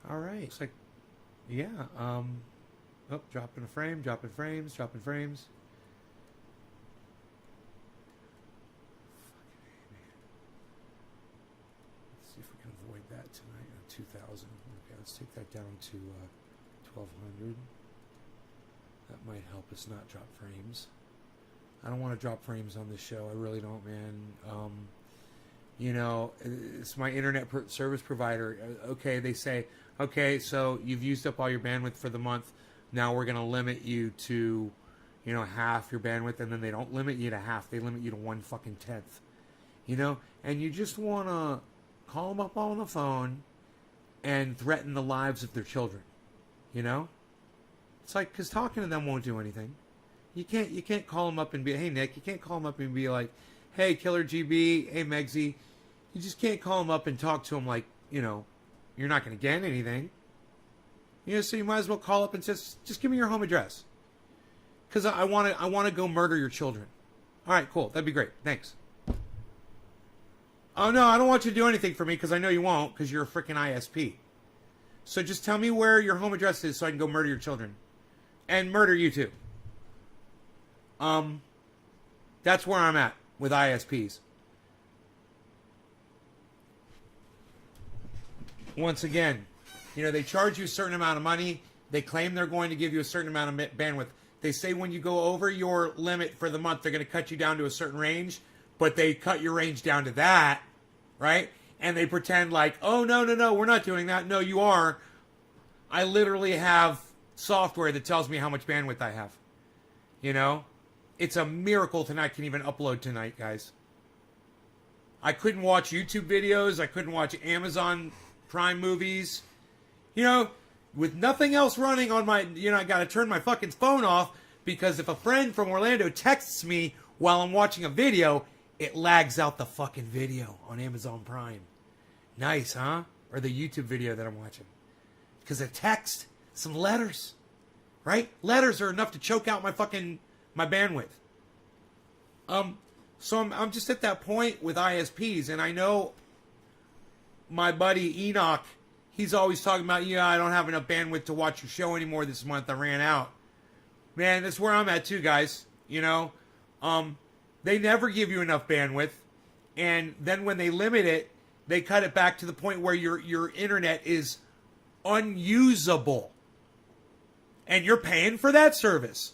All right. Looks like, yeah. Oh, dropping a frame, dropping frames, dropping frames. Let's see if we can avoid that tonight. 2,000. Okay, let's take that down to 1,200. That might help us not drop frames. I don't want to drop frames on this show. I really don't, man. You know, it's my internet service provider. Okay, they say, okay, so you've used up all your bandwidth for the month. Now we're going to limit you to, you know, half your bandwidth. And then they don't limit you to half. They limit you to 1/10. You know, and you just want to call them up on the phone and threaten the lives of their children. You know? It's like, because talking to them won't do anything. You can't call them up and be, hey, Nick, you can't call them up and be like, hey, Killer GB, hey, Megsy. You just can't call them up and talk to them like, you know, you're not going to get anything. You know, so you might as well call up and just give me your home address. Because I want to go murder your children. All right, cool. That'd be great. Thanks. Oh, no, I don't want you to do anything for me because I know you won't because you're a freaking ISP. So just tell me where your home address is so I can go murder your children. And murder you too. That's where I'm at with ISPs. Once again, you know, they charge you a certain amount of money. They claim they're going to give you a certain amount of bandwidth. They say when you go over your limit for the month, they're going to cut you down to a certain range, but they cut your range down to that, right? And they pretend like, oh, no, we're not doing that. No, you are. I literally have software that tells me how much bandwidth I have. You know? It's a miracle tonight I can even upload tonight, guys. I couldn't watch YouTube videos. I couldn't watch Amazon Prime movies. You know, with nothing else running on my, you know, I got to turn my fucking phone off because if a friend from Orlando texts me while I'm watching a video, it lags out the fucking video on Amazon Prime. Nice, huh? Or the YouTube video that I'm watching. Because a text, some letters, right? Letters are enough to choke out my bandwidth. So I'm just at that point with ISPs, and I know my buddy Enoch, he's always talking about, yeah, I don't have enough bandwidth to watch your show anymore this month. I ran out. Man, that's where I'm at too, guys. You know, they never give you enough bandwidth, and then when they limit it, they cut it back to the point where your internet is unusable, and you're paying for that service.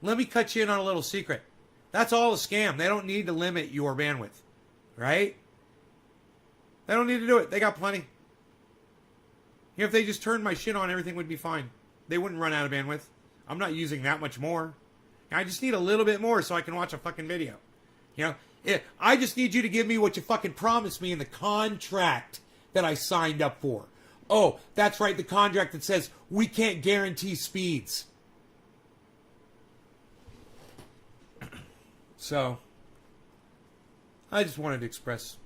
Let me cut you in on a little secret. That's all a scam. They don't need to limit your bandwidth, right? They don't need to do it. They got plenty. You know, if they just turned my shit on, everything would be fine. They wouldn't run out of bandwidth. I'm not using that much more. I just need a little bit more so I can watch a fucking video. You know, I just need you to give me what you fucking promised me in the contract that I signed up for. Oh, that's right, the contract that says we can't guarantee speeds. So, I just wanted to express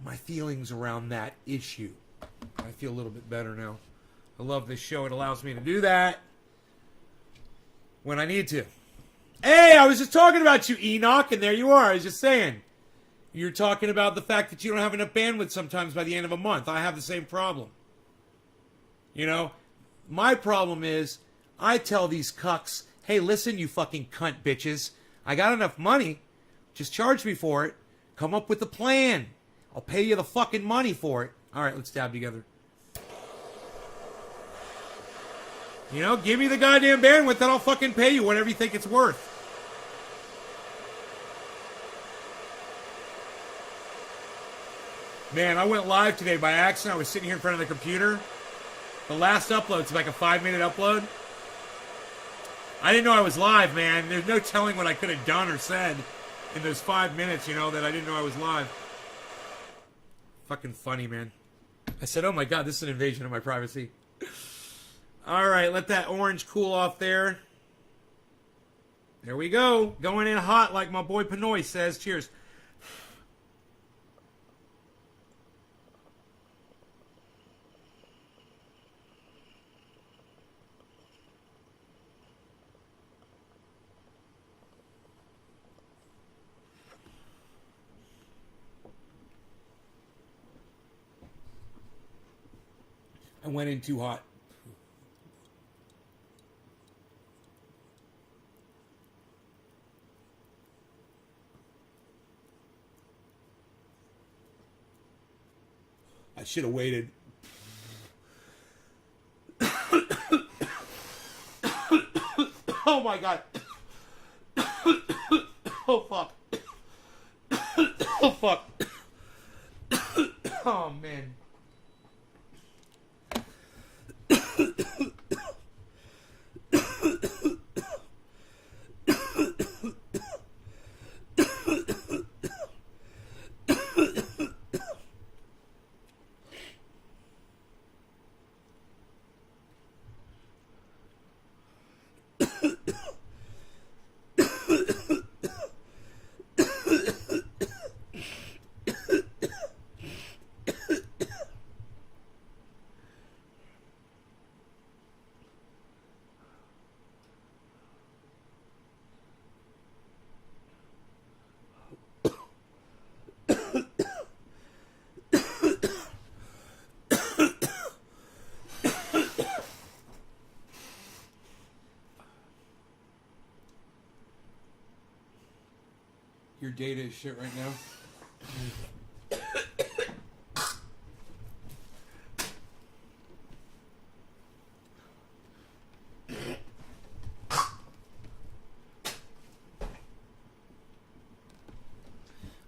my feelings around that issue. I feel a little bit better now. I love this show. It allows me to do that when I need to. Hey, I was just talking about you, Enoch, and there you are. I was just saying. You're talking about the fact that you don't have enough bandwidth sometimes by the end of a month. I have the same problem. You know, my problem is I tell these cucks, hey, listen, you fucking cunt bitches. I got enough money. Just charge me for it. Come up with a plan. I'll pay you the fucking money for it. All right, let's dab together. You know, give me the goddamn bandwidth and I'll fucking pay you whatever you think it's worth. Man, I went live today by accident. I was sitting here in front of the computer. The last upload's like a 5-minute upload. I didn't know I was live, man. There's no telling what I could have done or said in those 5 minutes, you know, that I didn't know I was live. Fucking funny, man. I said, oh my God, this is an invasion of my privacy. All right, let that orange cool off there. There we go. Going in hot like my boy Pinoy says. Cheers. I went in too hot. I should have waited. Oh my god. Oh fuck. Oh fuck. Oh man. Your data is shit right now.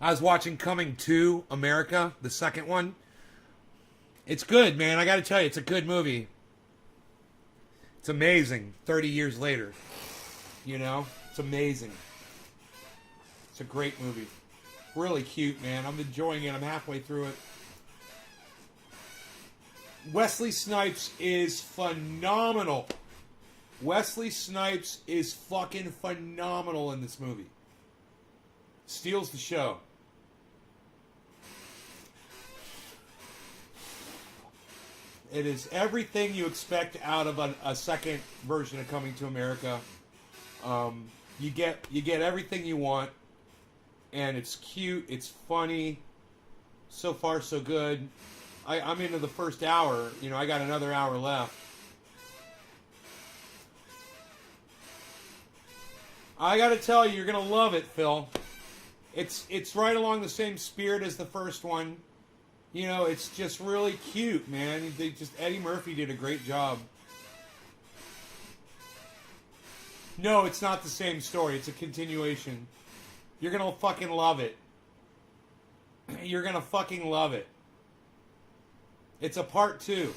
I was watching Coming to America, the second one. It's good, man. I got to tell you, it's a good movie. It's amazing. 30 years later, you know, it's amazing. It's a great movie. Really cute, man. I'm enjoying it. I'm halfway through it. Wesley Snipes is phenomenal. Wesley Snipes is fucking phenomenal in this movie. Steals the show. It is everything you expect out of a second version of Coming to America. You get everything you want. And it's cute, it's funny. So far, so good. I'm into the first hour. You know, I got another hour left. I gotta tell you, you're gonna love it, Phil. It's right along the same spirit as the first one. You know, it's just really cute, man. Eddie Murphy did a great job. No, it's not the same story. It's a continuation. You're going to fucking love it. You're going to fucking love it. It's a part 2.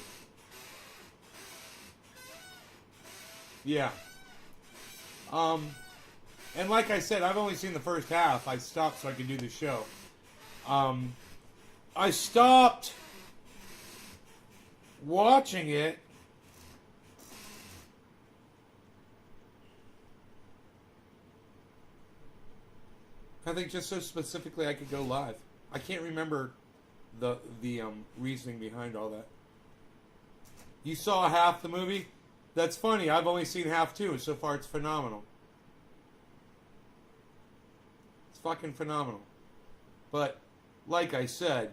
Yeah. And like I said, I've only seen the first half. I stopped so I could do the show. I stopped watching it I think just so specifically I could go live. I can't remember the reasoning behind all that. You saw half the movie? That's funny. I've only seen half too, and so far it's phenomenal. It's fucking phenomenal. But, like I said,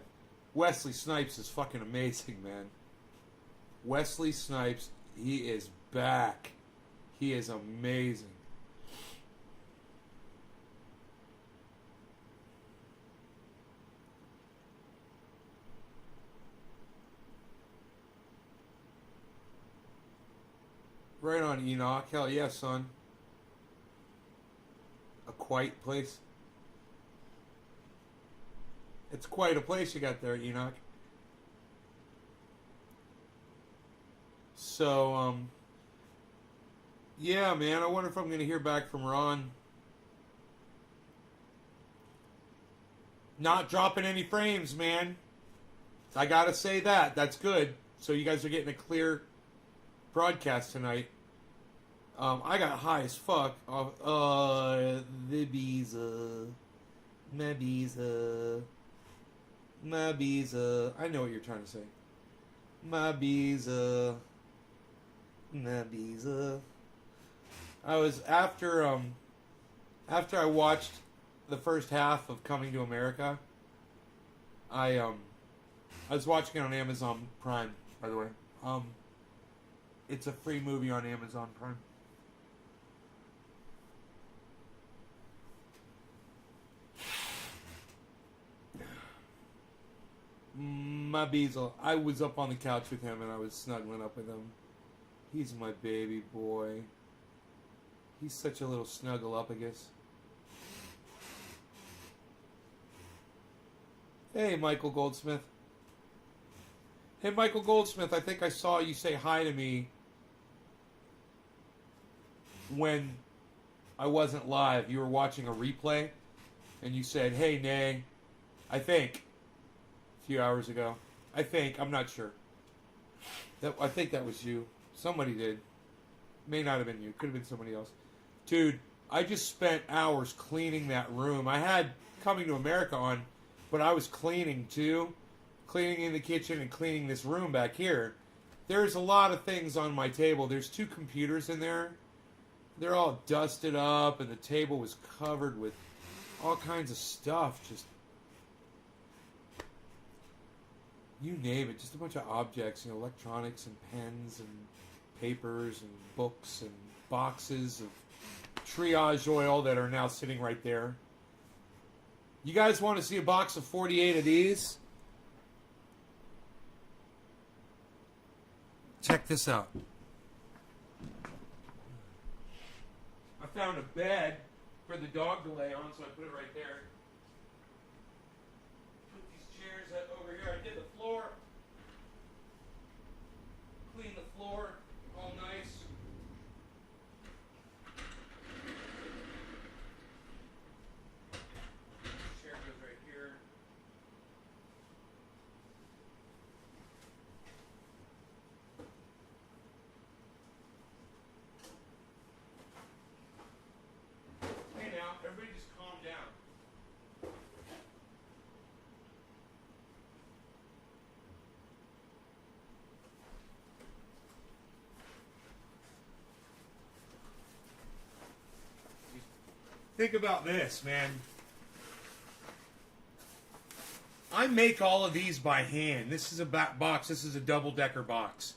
Wesley Snipes is fucking amazing, man. Wesley Snipes, he is back. He is amazing. Right on, Enoch. Hell yeah, son. A quiet place. It's quite a place you got there, Enoch. So, yeah, man, I wonder if I'm going to hear back from Ron. Not dropping any frames, man. I got to say that. That's good. So you guys are getting a clear broadcast tonight. I got high as fuck off the Ibiza. My Ibiza. I know what you're trying to say. My Ibiza. I was after I watched the first half of Coming to America. I was watching it on Amazon Prime, by the way. It's a free movie on Amazon Prime. My Beazle. I was up on the couch with him and I was snuggling up with him. He's my baby boy. He's such a little snuggle up, I guess. Hey, Michael Goldsmith. Hey, Michael Goldsmith, I think I saw you say hi to me when I wasn't live. You were watching a replay, and you said, hey, Nay, I think, a few hours ago. I think, I'm not sure. I think that was you. Somebody did. May not have been you. Could have been somebody else. Dude, I just spent hours cleaning that room. I had Coming to America on, but I was cleaning too. Cleaning in the kitchen and cleaning this room back here. There's a lot of things on my table. There's 2 computers in there. They're all dusted up, and the table was covered with all kinds of stuff. Just, you name it. Just a bunch of objects, electronics and pens and papers and books and boxes of triage oil that are now sitting right there. You guys want to see a box of 48 of these? Check this out. I found a bed for the dog to lay on, so I put it right there. Put these chairs over here. I did the floor. Clean the floor. All nice. Chair goes right here. Hey now, everybody just calm down. Think about this, man. I make all of these by hand. This is a box. This is a double-decker box.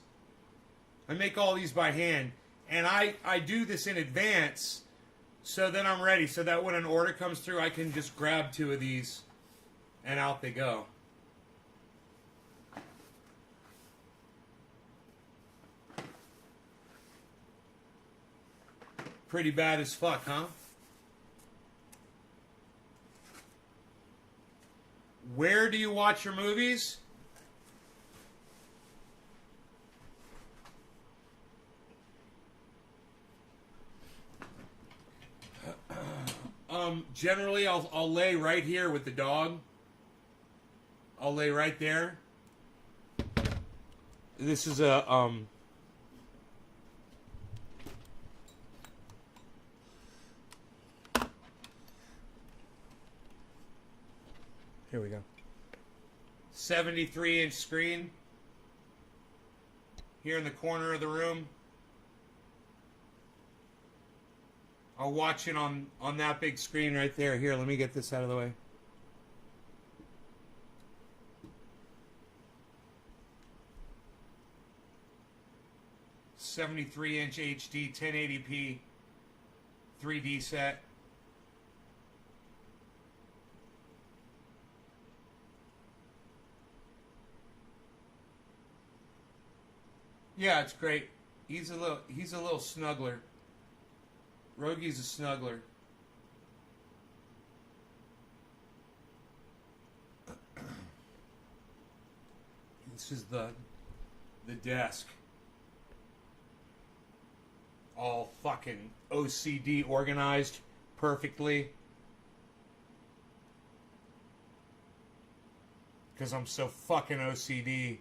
I make all these by hand. And I do this in advance so that I'm ready. So that when an order comes through, I can just grab 2 of these and out they go. Pretty bad as fuck, huh? Where do you watch your movies? Generally, I'll lay right here with the dog. I'll lay right there. This is a here we go. 73-inch screen here in the corner of the room. I'll watch it on that big screen right there. Here, let me get this out of the way. $73-inch HD 1080p 3D set. Yeah, it's great. He's a little snuggler. Rogi's a snuggler. This is the desk. All fucking OCD organized perfectly. Because I'm so fucking OCD.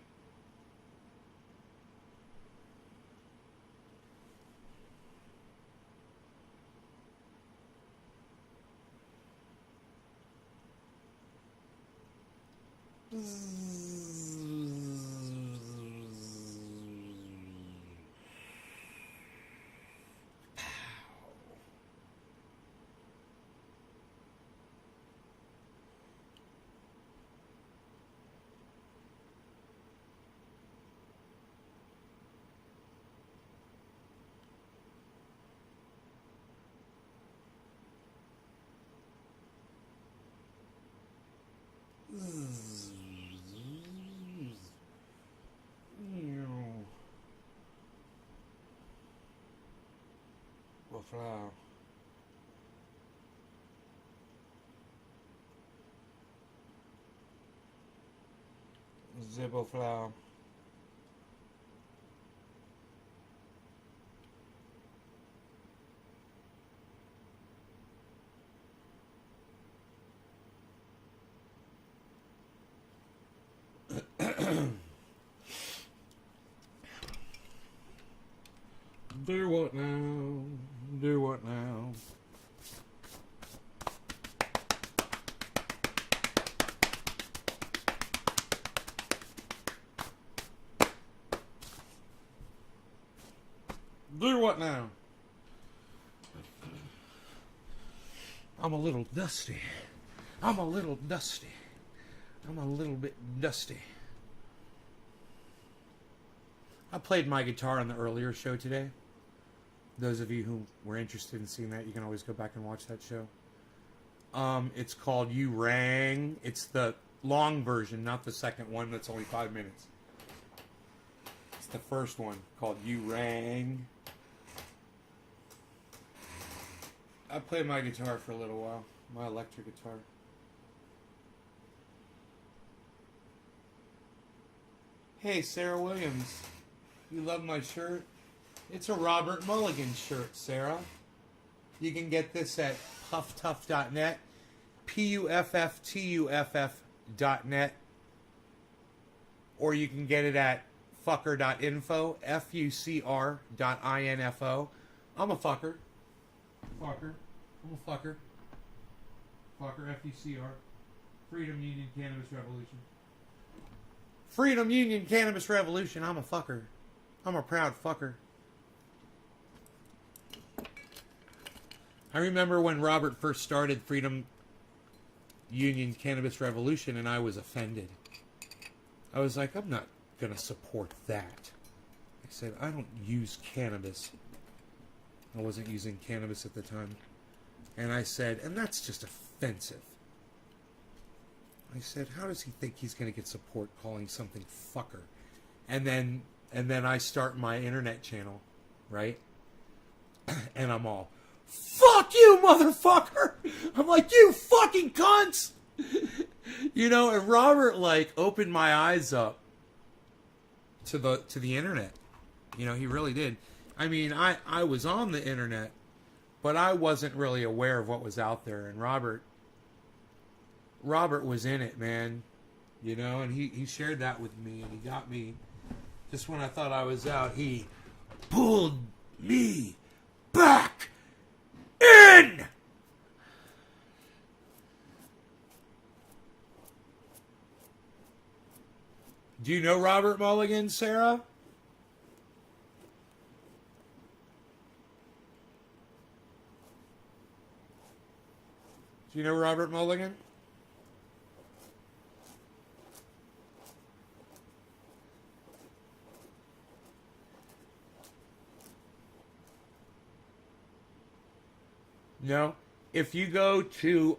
Zibberflow. Zibberflow. Do what now? Do what now? Do what now? I'm a little dusty. I'm a little dusty. I'm a little bit dusty. I played my guitar on the earlier show today. Those of you who were interested in seeing that, you can always go back and watch that show. It's called You Rang. It's the long version, not the second one that's only 5 minutes. It's the first one called You Rang. I played my guitar for a little while. My electric guitar. Hey, Sarah Williams. You love my shirt? It's a Robert Mulligan shirt, Sarah. You can get this at pufftuff.net, pufftuff.net, or you can get it at fucker.info, fucr.info. I'm a fucker. Fucker. I'm a fucker. Fucker, F-U-C-R. Freedom Union Cannabis Revolution. Freedom Union Cannabis Revolution. I'm a fucker. I'm a proud fucker. I remember when Robert first started Freedom Union Cannabis Revolution, and I was offended. I was like, I'm not going to support that. I said, I don't use cannabis. I wasn't using cannabis at the time. And I said, and that's just offensive. I said, how does he think he's going to get support calling something fucker? And then I start my internet channel, right? And I'm all, fuck you, motherfucker! I'm like, you fucking cunts! You know, and Robert, like, opened my eyes up to the internet. You know, he really did. I mean, I was on the internet, but I wasn't really aware of what was out there. And Robert was in it, man. You know, and he shared that with me, and he got me, just when I thought I was out, he pulled me back in! Do you know Robert Mulligan, Sarah? Do you know Robert Mulligan? No. If you go to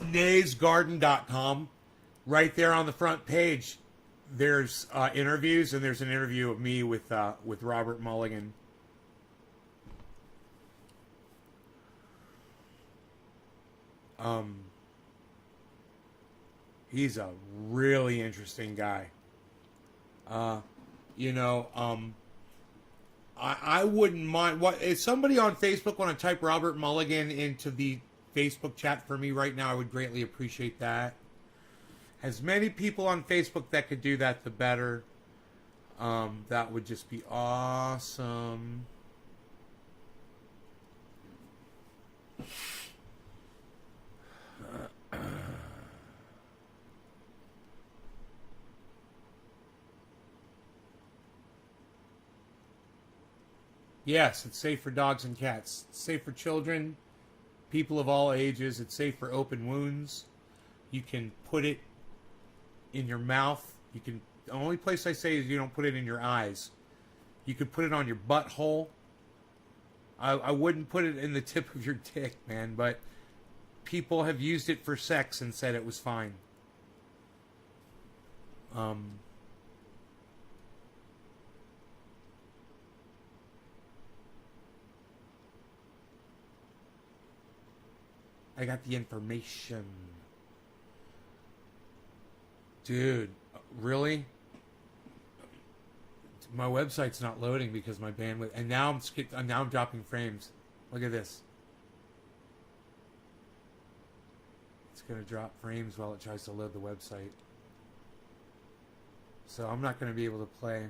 naysgarden.com, right there on the front page, there's interviews, and there's an interview of me with Robert Mulligan. He's a really interesting guy. You know, I wouldn't mind. What if somebody on Facebook want to type Robert Mulligan into the Facebook chat for me right now? I would greatly appreciate that. As many people on Facebook that could do that, the better. That would just be awesome. Yes, it's safe for dogs and cats. It's safe for children, people of all ages. It's safe for open wounds. You can put it in your mouth. You can. The only place I say is you don't put it in your eyes. You could put it on your butthole. I wouldn't put it in the tip of your dick, man, but people have used it for sex and said it was fine. I, I got the information. Dude, really? My website's not loading because my bandwidth, and now I'm dropping frames. Look at this. It's going to drop frames while it tries to load the website. So I'm not going to be able to play.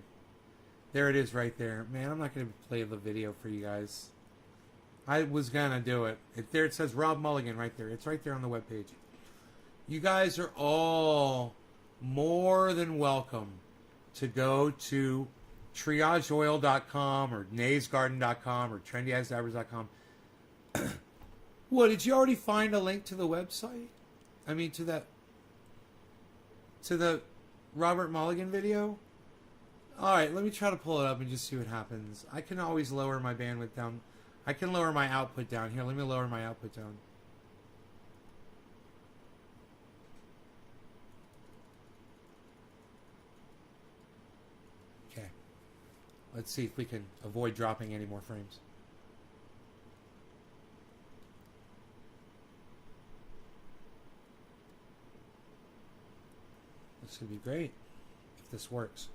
There it is right there. Man, I'm not going to play the video for you guys. I was going to do it. There it says Rob Mulligan right there. It's right there on the webpage. You guys are all more than welcome to go to triageoil.com or naysgarden.com or trendyasdabbers.com. What, did you already find a link to the website? I mean, to the Robert Mulligan video? Alright, let me try to pull it up and just see what happens. I can always lower my bandwidth down. I can lower my output down. Here, let me lower my output down. Okay. Let's see if we can avoid dropping any more frames. This should be great if this works.